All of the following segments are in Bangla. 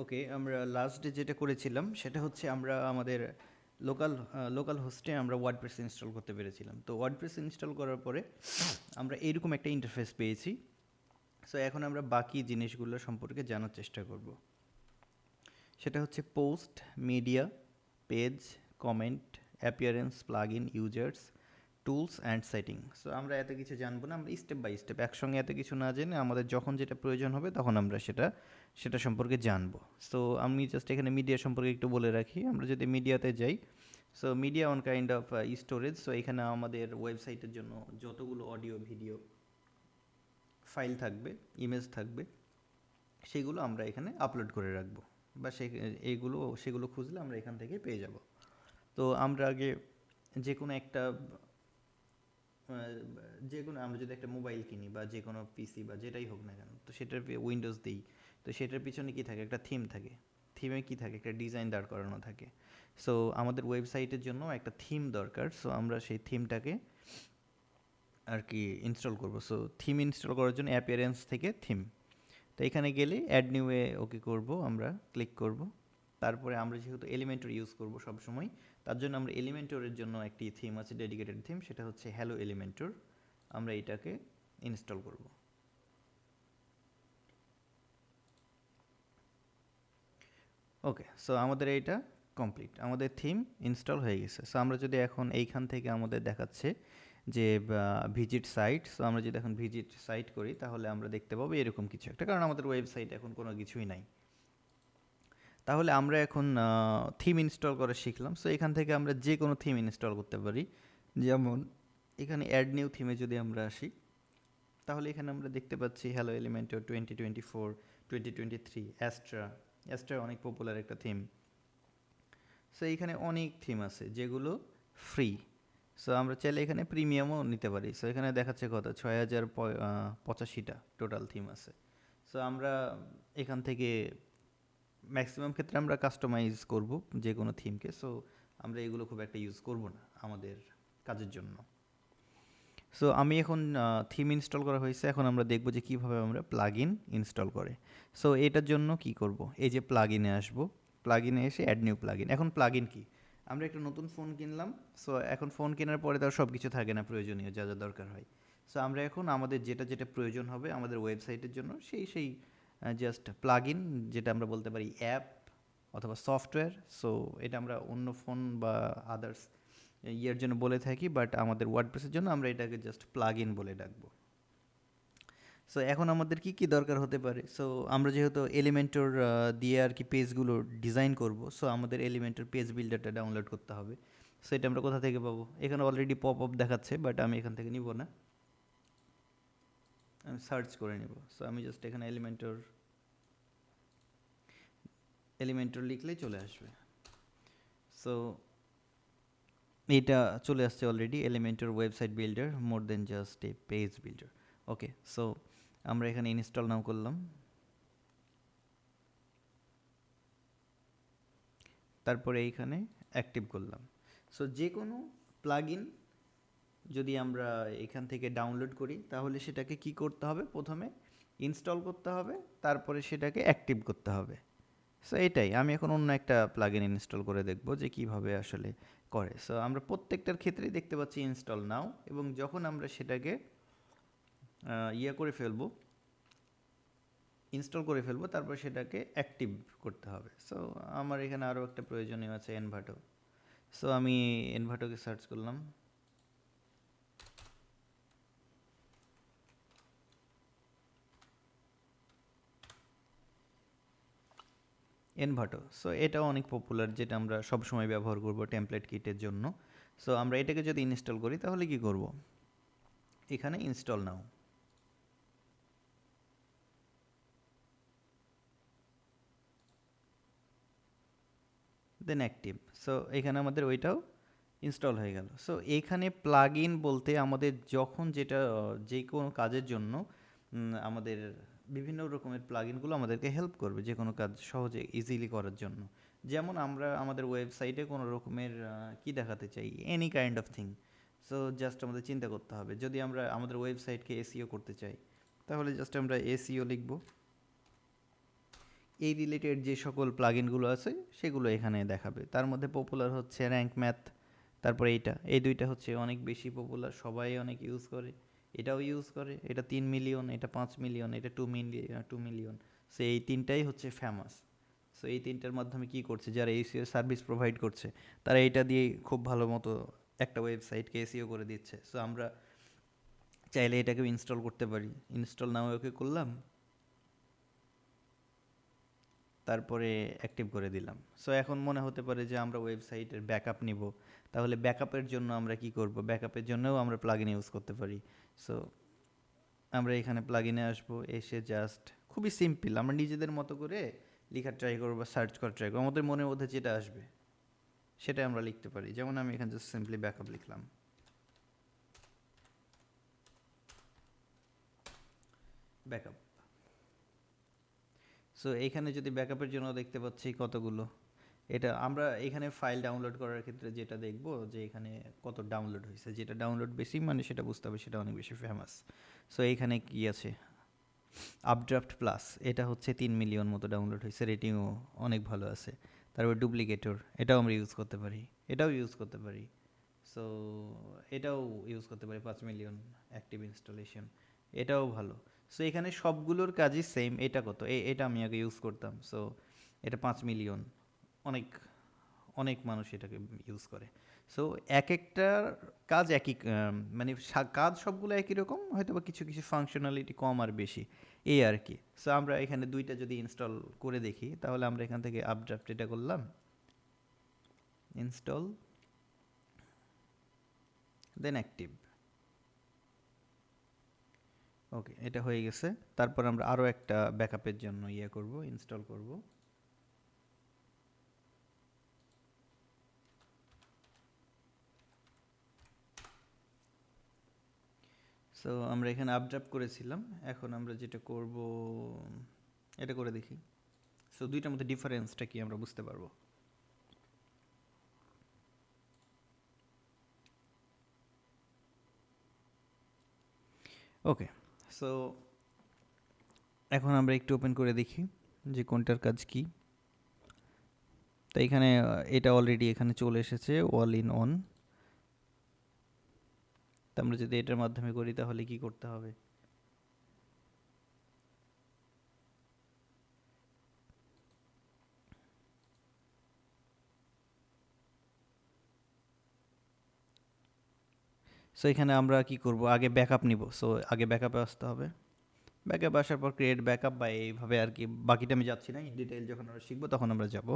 ওকে, আমরা লাস্ট ডে যেটা করেছিলাম সেটা হচ্ছে আমরা আমাদের লোকাল হোস্টে আমরা ওয়ার্ডপ্রেস ইনস্টল করতে পেরেছিলাম। তো ওয়ার্ডপ্রেস ইনস্টল করার পরে আমরা এরকম একটা ইন্টারফেস পেয়েছি। সো এখন আমরা বাকি জিনিসগুলো সম্পর্কে জানার চেষ্টা করব। সেটা হচ্ছে post, media, page, comment, appearance, plugin, users, tools and setting. So আমরা এত কিছু জানবো না, আমরা স্টেপ বাই স্টেপ একসঙ্গে এত কিছু না জেনে আমাদের যখন যেটা প্রয়োজন হবে তখন আমরা সেটা সম্পর্কে জানবো। সো আমি জাস্ট এখানে মিডিয়া সম্পর্কে একটু বলে রাখি। আমরা যদি মিডিয়াতে যাই, so media on kind of storage. So এখানে আমাদের ওয়েবসাইটের জন্য যতগুলো অডিও ভিডিও ফাইল থাকবে, ইমেজ থাকবে, সেগুলো আমরা এখানে আপলোড করে রাখবো, বা সেগুলো খুঁজলে আমরা এখান থেকে পেয়ে যাব। তো আমরা আগে যে কোনো একটা আমরা যদি একটা মোবাইল কিনি বা যে কোনো পিসি বা যেটাই হোক না কেন, তো সেটার উইন্ডোজ দিই, তো সেটার পিছনে কি থাকে, একটা থিম থাকে। থিমে কি থাকে, একটা ডিজাইন দাঁড় করানো থাকে। সো আমাদের ওয়েবসাইটের জন্য একটা থিম দরকার। সো আমরা সেই থিমটাকে আর কি ইনস্টল করব। সো থিম ইনস্টল করার জন্য অ্যাপিয়ারেন্স থেকে থিম, তো এখানে গেলে অ্যাড নিউয়ে ওকে করব, আমরা ক্লিক করব। তারপরে আমরা যেহেতু এলিমেন্টর ইউজ করব সবসময়, তার জন্য আমরা এলিমেন্টরের জন্য একটি থিম আছে, ডেডিকেটেড থিম, সেটা হচ্ছে হ্যালো এলিমেন্টর। আমরা এটাকে ইনস্টল করব। ওকে, সো আমাদের এইটা কমপ্লিট, আমাদের থিম ইনস্টল হয়ে গেছে। সো আমরা যদি এখন এইখান থেকে আমাদের দেখাচ্ছে যে ভিজিট সাইট, সো আমরা যদি এখন ভিজিট সাইট করি তাহলে আমরা দেখতে পাবো এরকম কিছু একটা, কারণ আমাদের ওয়েবসাইট এখন কোনো কিছুই নাই। তাহলে আমরা এখন থিম ইনস্টল করা শিখলাম। সো এখান থেকে আমরা যে কোনো থিম ইনস্টল করতে পারি। যেমন এখানে অ্যাড নিউ থিমে যদি আমরা আসি, তাহলে এখানে আমরা দেখতে পাচ্ছি হ্যালো এলিমেন্টর 2024, 2023, অ্যাস্ট্রা। অ্যাস্ট্রা অনেক পপুলার একটা থিম। সো এখানে অনেক থিম আছে যেগুলো ফ্রি। সো আমরা চাইলে এখানে প্রিমিয়ামও নিতে পারি। সো এখানে দেখাচ্ছে কত, 6085টা টোটাল থিম আছে। সো আমরা এখান থেকে ম্যাক্সিমাম ক্ষেত্রে আমরা কাস্টমাইজ করব যে কোনো থিমকে। সো আমরা এগুলো খুব একটা ইউজ করব না আমাদের কাজের জন্য। সো আমি এখন থিম ইনস্টল করা হয়েছে, এখন আমরা দেখব যে কীভাবে আমরা প্লাগ ইন ইনস্টল করে। সো এটার জন্য কি করব, এই যে প্লাগ ইনে আসবো, প্লাগ ইনে এসে অ্যাড নিউ প্লাগ ইন। এখন প্লাগ ইন কি, আমরা একটা নতুন ফোন কিনলাম। সো এখন ফোন কেনার পরে তার সব কিছু থাকে না প্রয়োজনীয়, যা যা দরকার হয়। সো আমরা এখন আমাদের যেটা যেটা প্রয়োজন হবে আমাদের ওয়েবসাইটের জন্য, সেই জাস্ট প্লাগ ইন, যেটা আমরা বলতে পারি অ্যাপ অথবা সফটওয়্যার। সো এটা আমরা অন্য ফোন বা আদার্স ইয়ের জন্য বলে থাকি, বাট আমাদের ওয়ার্ডপ্রেসের জন্য আমরা এটাকে জাস্ট প্লাগ ইন বলে ডাকবো। সো এখন আমাদের কি কি দরকার হতে পারে, সো আমরা যেহেতু এলিমেন্টর দিয়ে আর কি পেজগুলো ডিজাইন করব, সো আমাদের এলিমেন্টর পেজ বিল্ডারটা ডাউনলোড করতে হবে। সো এটা আমরা কোথা থেকে পাবো, এখানে অলরেডি পপ আপ দেখাচ্ছে, বাট আমি এখান থেকে নিব না, আমি সার্চ করে নেব। সো আমি জাস্ট এখানে এলিমেন্টর লিখলেই চলে আসবে। সো এটা চলে আসছে already, Elementor website builder more than just a page builder. Okay, so আমরা এখানে ইনস্টল নাও করলাম, তারপরে এইখানে অ্যাক্টিভ করলাম। সো যে কোনো প্লাগইন যদি আমরা এখান থেকে ডাউনলোড করি, তাহলে সেটাকে কি করতে হবে, প্রথমে ইনস্টল করতে হবে, তারপরে সেটাকে অ্যাক্টিভ করতে হবে। সো এটাই, আমি এখন অন্য একটা প্লাগইন ইনস্টল করে দেখব যে কিভাবে আসলে করে। সো আমরা প্রত্যেকটার ক্ষেত্রেই দেখতে পাচ্ছি ইনস্টল নাও, এবং যখন আমরা সেটাকে করে ফেলবো, ইনস্টল করে ফেলবো, তারপর সেটাকে অ্যাক্টিভ করতে হবে। সো আমার এখানে আরও একটা প্রয়োজনীয় আছে, এনভাটো। সো আমি এনভাটোকে সার্চ করলাম। এনভাটো, সো এটাও অনেক পপুলার, যেটা আমরা সবসময় ব্যবহার করব টেমপ্লেট কিটের জন্য। সো আমরা এটাকে যদি ইনস্টল করি তাহলে কি করব, এখানে ইনস্টল নাও, দেন অ্যাক্টিভ। সো এখানে আমাদের ওইটাও ইনস্টল হয়ে গেল। সো এইখানে প্লাগ ইন বলতে আমাদের যখন যেটা যে কোনো কাজের জন্য আমাদের বিভিন্ন রকমের প্লাগ ইনগুলো আমাদেরকে হেল্প করবে যে কোনো কাজ সহজে ইজিলি করার জন্য। যেমন আমরা আমাদের ওয়েবসাইটে কোনো রকমের কি দেখাতে চাই, any kind of thing. So just আমাদের চিন্তা করতে হবে, যদি আমরা আমাদের ওয়েবসাইটকে এসইও করতে চাই, তাহলে জাস্ট আমরা এসইও লিখব। এই রিলেটেড যে সকল প্লাগইনগুলো আছে সেগুলো এখানে দেখাবে। তার মধ্যে পপুলার হচ্ছে র্যাঙ্ক ম্যাথ, তারপরে এই দুইটা হচ্ছে অনেক বেশি পপুলার, সবাই অনেক ইউজ করে। এটাও ইউজ করে, এটা 3 মিলিয়ন, এটা 5 মিলিয়ন, এটা 2 মিলিয়ন। সো এই তিনটাই হচ্ছে ফেমাস। সো এই তিনটার মাধ্যমে কি করছে, যারা এসিও সার্ভিস প্রোভাইড করছে তারা এটা দিয়ে খুব ভালো মতো একটা ওয়েবসাইটকে এসিও করে দিচ্ছে। সো আমরা চাইলে এটাকেও ইনস্টল করতে পারি। ইনস্টল নাও ওকে করলাম, তারপরে অ্যাক্টিভ করে দিলাম। সো এখন মনে হতে পারে যে আমরা ওয়েবসাইটের ব্যাকআপ নিব, তাহলে ব্যাকআপের জন্য আমরা কি করব, ব্যাকআপের জন্যও আমরা প্লাগইন ইউজ করতে পারি। সো আমরা এখানে প্লাগইনে আসবো, এসে জাস্ট খুবই সিম্পল আমরা নিজেদের মতো করে লেখার ট্রাই করবো বা সার্চ করার ট্রাই করবো, আমাদের মনের মধ্যে যেটা আসবে সেটা আমরা লিখতে পারি। যেমন আমি এখানে জাস্ট সিম্পলি ব্যাকআপ লিখলাম, ব্যাকআপ। সো এইখানে যদি ব্যাকআপের জন্য দেখতে পাচ্ছি কতগুলো, এটা আমরা এখানে ফাইল ডাউনলোড করার ক্ষেত্রে যেটা দেখব যে এখানে কত ডাউনলোড হয়েছে, যেটা ডাউনলোড বেশি মানে সেটা বুঝতে হবে সেটা অনেক বেশি ফেমাস। সো এইখানে কি আছে, আপড্রাফট প্লাস, এটা হচ্ছে 3 মিলিয়ন মতো ডাউনলোড হয়েছে, রেটিংও অনেক ভালো আছে। তারপর ডুপ্লিকেটর, এটাও আমরা ইউজ করতে পারি, এটাও ইউজ করতে পারি। সো এটাও ইউজ করতে পারি, 5 মিলিয়ন অ্যাক্টিভ ইনস্টলেশন, এটাও ভালো। সো এখানে সবগুলোর কাজই সেম। এটা কত, এটা আমি আগে ইউজ করতাম। সো এটা 5 মিলিয়ন, অনেক অনেক মানুষ এটাকে ইউজ করে। সো এক একটার কাজ একই, মানে কাজ সবগুলো একই রকম, হয়তো বা কিছু কিছু ফাংশনালিটি কম আর বেশি, এই আর কি। সো আমরা এখানে দুইটা যদি ইনস্টল করে দেখি, তাহলে আমরা এখান থেকে আপড্রাফট এটা করলাম, ইনস্টল, দেন অ্যাক্টিভ। ওকে, এটা হয়ে গেছে। তারপর আমরা আরও একটা ব্যাকআপের জন্য করব, ইনস্টল করব। সো আমরা এখানে আপড্রাফট করেছিলাম, এখন আমরা যেটা করব এটা করে দেখি। সো দুইটার মধ্যে ডিফারেন্সটা কি আমরা বুঝতে পারবো। ওকে, সো এখন আমরা একটু ওপেন করে দেখি যে কোনটার কাজ কি। তো এখানে এটা অলরেডি এখানে চলে এসেছে, অল ইন অন। তো আমরা যদি এটার মাধ্যমে করি তাহলে কি করতে হবে, সো এখানে আমরা কি করব, আগে ব্যাকআপ নিব। সো আগে ব্যাকআপে আসতে হবে, ব্যাকআপ আসার পর ক্রিয়েট ব্যাকআপ বা এইভাবে আর কি, বাকিটা আমি যাচ্ছি না, ইন ডিটেইল যখন আমরা শিখবো তখন আমরা যাব।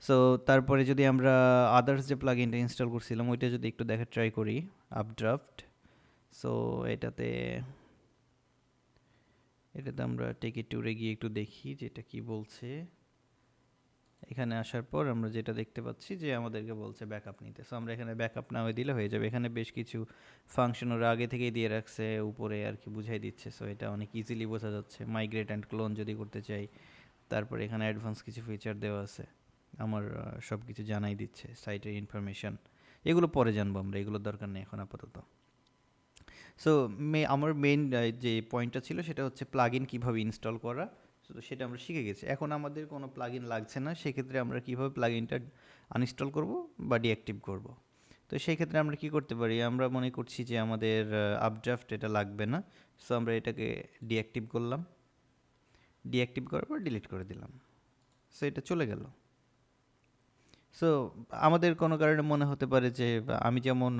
সো তারপরে যদি আমরা আদার্স যে প্লাগইনটা ইনস্টল করছিলাম ওইটা যদি একটু দেখা ট্রাই করি, আপড্রাফট। সো এটাতে এটাতে আমরা টেক ট্যুরে গিয়ে একটু দেখি যেটা কি বলছে। এখানে আসার পর আমরা যেটা দেখতে পাচ্ছি যে আমাদেরকে বলছে ব্যাকআপ নিতে। সো আমরা এখানে ব্যাকআপ না হয়ে দিলে হয়ে যাবে। এখানে বেশ কিছু ফাংশন ওরা আগে থেকেই দিয়ে রাখছে, উপরে আর কি বুঝাই দিচ্ছে। সো এটা অনেক ইজিলি বোঝা যাচ্ছে। মাইগ্রেট অ্যান্ড ক্লোন যদি করতে চাই, তারপরে এখানে অ্যাডভান্স কিছু ফিচার দেওয়া আছে, আমার সব কিছু জানাই দিচ্ছে, সাইটের ইনফরমেশান। এগুলো পরে জানবো আমরা, এগুলোর দরকার নেই এখন আপাতত। সো আমার মেইন যে পয়েন্টটা ছিল সেটা হচ্ছে প্লাগইন কীভাবে ইনস্টল করা, তো সেটা আমরা শিখে গেছি। এখন আমাদের কোনো প্লাগইন লাগছে না, সেক্ষেত্রে আমরা কীভাবে প্লাগইনটা আনইনস্টল করব বা ডিঅ্যাক্টিভ করব। তো সেই ক্ষেত্রে আমরা কি করতে পারি, আমরা মনে করছি যে আমাদের আপড্রাফট এটা লাগবে না। সো আমরা এটাকে ডিঅ্যাক্টিভ করলাম, ডিঅ্যাক্টিভ করার পর ডিলিট করে দিলাম। সো এটা চলে গেল। সো আমাদের কোনো কারণে মনে হতে পারে যে আমি যেমন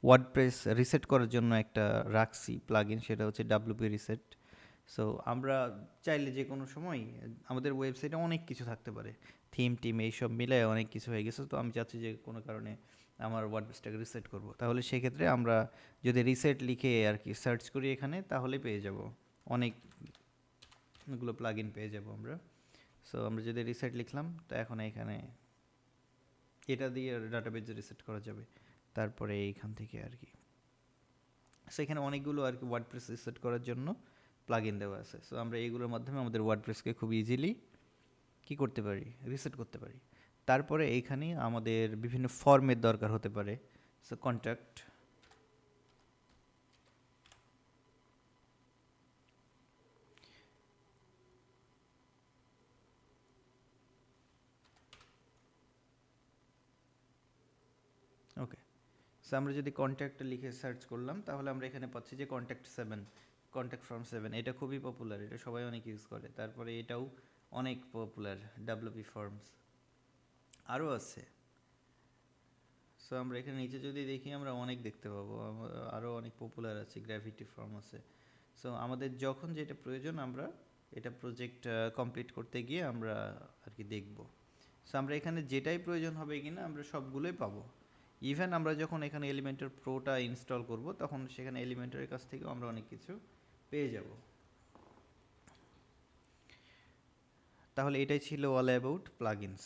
ওয়ার্ডপ্রেস রিসেট করার জন্য একটা রাখছি প্লাগইন, সেটা হচ্ছে ডাব্লিউপি রিসেট। সো আমরা চাইলে যে কোনো সময় আমাদের ওয়েবসাইটে অনেক কিছু থাকতে পারে, থিম টিম এইসব মিলে অনেক কিছু হয়ে গেছে। তো আমি চাচ্ছি যে কোনো কারণে আমার ওয়ার্ডপ্রেসটাকে রিসেট করব, তাহলে সেক্ষেত্রে আমরা যদি রিসেট লিখে আর কি সার্চ করি এখানে, তাহলে পেয়ে যাব অনেকগুলো প্লাগইন পেয়ে যাব আমরা। সো আমরা যদি রিসেট লিখলাম, তো এখন এখানে এটা দিয়ে ডাটাবেজ রিসেট করা যাবে। তারপরে এইখান থেকে আর কি, সো এখানে অনেকগুলো আর কি ওয়ার্ডপ্রেস রিসেট করার জন্য প্লাগইন দেওয়া আছে। সো আমরা এইগুলোর মাধ্যমে আমাদের ওয়ার্ডপ্রেসকে খুব ইজিলি কি করতে পারি, রিসেট করতে পারি। তারপরে এইখানে আমাদের বিভিন্ন ফর্মের দরকার হতে পারে। সো কন্ট্যাক্ট, ওকে, সো আমরা যদি কন্ট্যাক্ট লিখে সার্চ করলাম তাহলে আমরা এখানে পাচ্ছি যে কন্ট্যাক্ট ফ্রম 7, এটা খুবই পপুলার, এটা সবাই অনেক ইউজ করে। তারপরে এটাও অনেক পপুলার, ডাব্লিউপি ফর্মস আরও আছে। সো আমরা এখানে নিচে যদি দেখি আমরা অনেক দেখতে পাবো, আরও অনেক পপুলার আছে, গ্র্যাভিটি ফর্ম আছে। সো আমাদের যখন যেটা প্রয়োজন আমরা এটা প্রজেক্ট কমপ্লিট করতে গিয়ে আমরা আর কি দেখব। সো আমরা এখানে যেটাই প্রয়োজন হবে কিনা আমরা সবগুলোই পাবো। ইভেন আমরা যখন এখানে এলিমেন্টর প্রোটা ইনস্টল করব তখন সেখানে এলিমেন্টরের কাছ থেকেও আমরা অনেক কিছু পেয়ে যাব। তাহলে এটাই ছিল অল অ্যাবাউট প্লাগইনস।